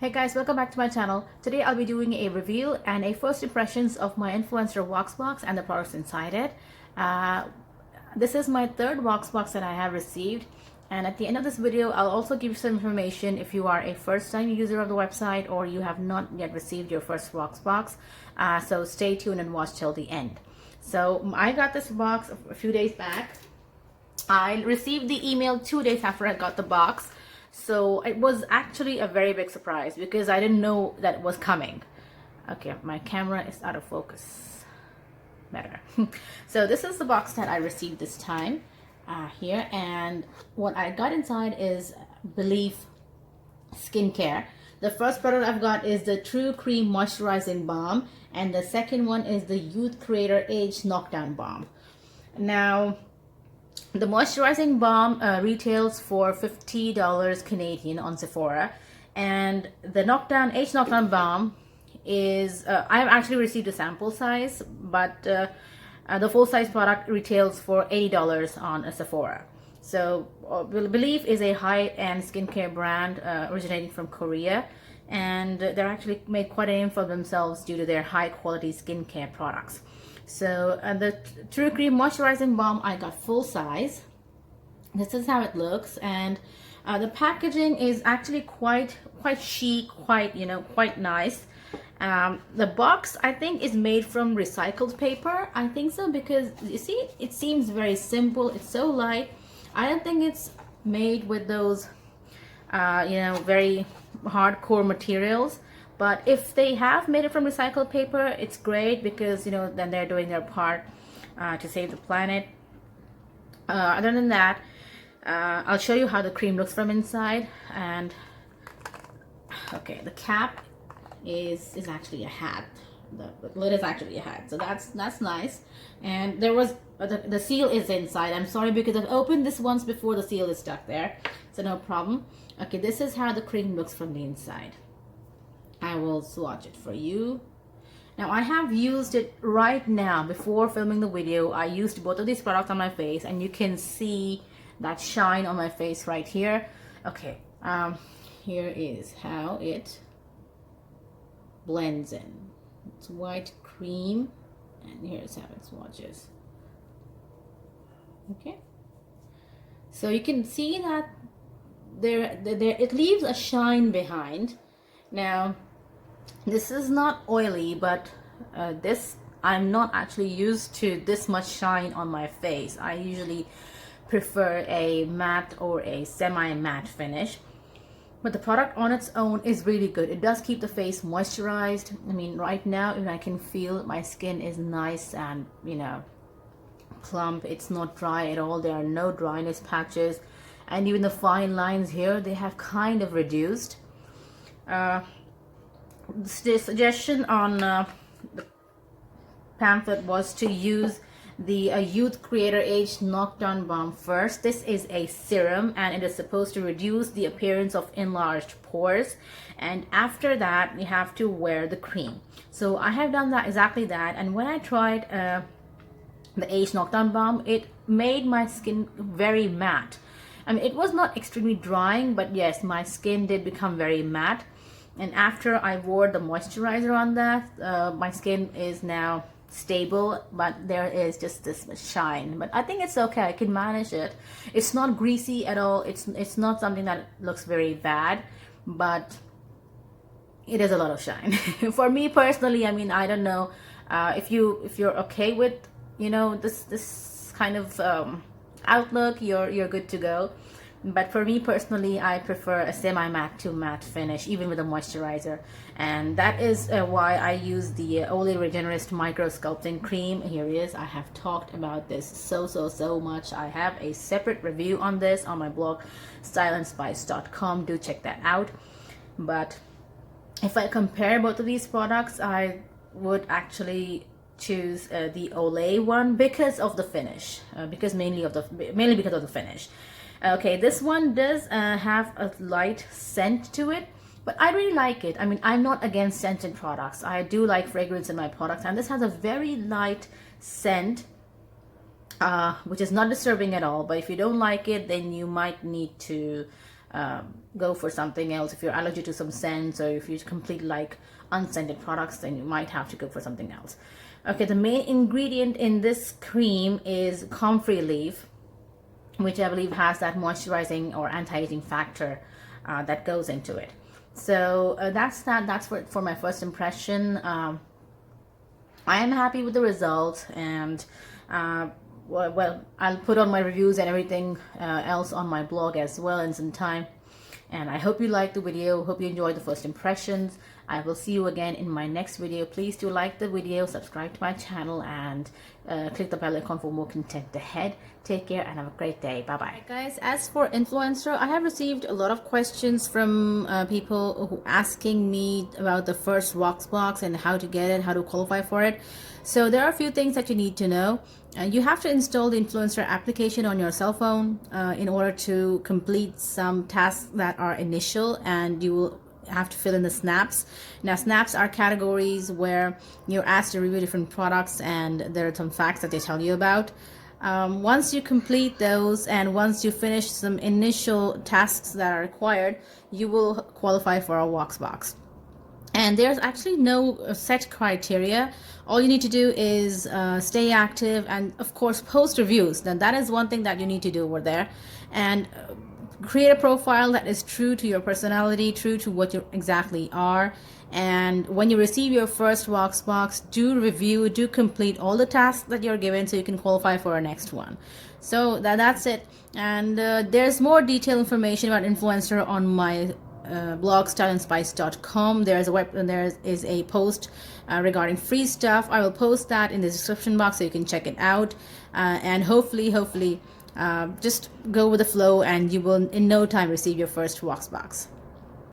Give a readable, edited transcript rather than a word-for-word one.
Hey guys, welcome back to my channel. Today I'll be doing a review and a first impressions of my Influencer Voxbox and the products inside it. This is my third Voxbox that I have received, and at the end of this video I'll also give you some information if you are a first time user of the website or you have not yet received your first Voxbox. So stay tuned and watch till the end. So I got this box a few days back. I received the email 2 days after I got the box. So it was actually a very big surprise because I didn't know that it was coming. Okay, my camera is out of focus. Better. So this is the box that I received this time here, and what I got inside is Belif skincare. The first product I've got is the True Cream Moisturizing Balm, and the second one is the Youth Creator Age Knockdown Balm. Now, the moisturizing balm retails for $50 Canadian on Sephora, and the Knockdown balm is I've actually received a sample size, but the full size product retails for $80 on Sephora. So Belif is a high-end skincare brand originating from Korea, and they're actually made quite a name for themselves due to their high-quality skincare products. So the True Cream Moisturizing Balm, I got full size. This is how it looks, and the packaging is actually quite chic, quite nice. The box, I think, is made from recycled paper. I think so because you see, it seems very simple. It's so light. I don't think it's made with those, very hardcore materials. But if they have made it from recycled paper, it's great because, then they're doing their part to save the planet. Other than that, I'll show you how the cream looks from inside. And okay, the cap is actually a hat. The lid is actually a hat, so that's nice. And there was the seal is inside. I'm sorry because I've opened this once before. The seal is stuck there, so no problem. Okay, this is how the cream looks from the inside. I will swatch it for you. Now I have used it right now. Before filming the video, I used both of these products on my face, and you can see that shine on my face right here. Okay, here is how it blends in. It's white cream, and here's how it swatches. Okay, so you can see that there it leaves a shine behind. Now, this is not oily, but I'm not actually used to this much shine on my face. I usually prefer a matte or a semi-matte finish, but the product on its own is really good. It does keep the face moisturized. I mean, right now, I can feel my skin is nice and, plump. It's not dry at all. There are no dryness patches, and even the fine lines here, they have kind of reduced. The suggestion on the pamphlet was to use the Youth Creator Age Knockdown Balm first. This is a serum, and it is supposed to reduce the appearance of enlarged pores, and after that you have to wear the cream. So I have done that, exactly that, and when I tried the Age Knockdown Balm, it made my skin very matte. I mean, it was not extremely drying, but yes, my skin did become very matte. And after I wore the moisturizer on that, my skin is now stable, but there is just this shine. But I think it's okay. I can manage it. It's not greasy at all. It's not something that looks very bad, but it is a lot of shine. For me personally, I mean, I don't know if you're okay with this kind of outlook, you're good to go. But for me personally, I prefer a semi-matte to matte finish, even with a moisturizer. And that is why I use the Olay Regenerist Micro Sculpting Cream. Here it is. I have talked about this so much. I have a separate review on this on my blog, styleandspice.com. Do check that out. But if I compare both of these products, I would actually choose the Olay one because of the finish, mainly because of the finish. Okay, this one does have a light scent to it, but I really like it. I mean, I'm not against scented products. I do like fragrance in my products, and this has a very light scent, which is not disturbing at all. But if you don't like it, then you might need to go for something else. If you're allergic to some scents, or if you completely like unscented products, then you might have to go for something else. Okay, the main ingredient in this cream is comfrey leaf, which I believe has that moisturizing or anti-aging factor that goes into it. So that's that. That's for my first impression. I am happy with the results, and well, I'll put on my reviews and everything else on my blog as well in some time. And I hope you liked the video. Hope you enjoyed the first impressions. I will see you again in my next video. Please do like the video, subscribe to my channel, and click the bell icon for more content ahead. Take care and have a great day. Bye bye. Guys, as for Influenster, I have received a lot of questions from people who asking me about the first Voxbox and how to get it, how to qualify for it. So there are a few things that you need to know. You have to install the Influenster application on your cell phone in order to complete some tasks that are initial, and you will have to fill in the snaps. Now, snaps are categories where you're asked to review different products, and there are some facts that they tell you about. Once you complete those, and once you finish some initial tasks that are required, you will qualify for a Voxbox. And there's actually no set criteria. All you need to do is stay active, and of course post reviews. Then that is one thing that you need to do over there, and create a profile that is true to your personality, true to what you exactly are. And when you receive your first Voxbox, do review, do complete all the tasks that you're given so you can qualify for a next one. So that's it. And there's more detailed information about Influencer on my blog styleandspice.com. There is a post regarding free stuff. I will post that in the description box so you can check it out, and hopefully just go with the flow, and you will in no time receive your first Voxbox.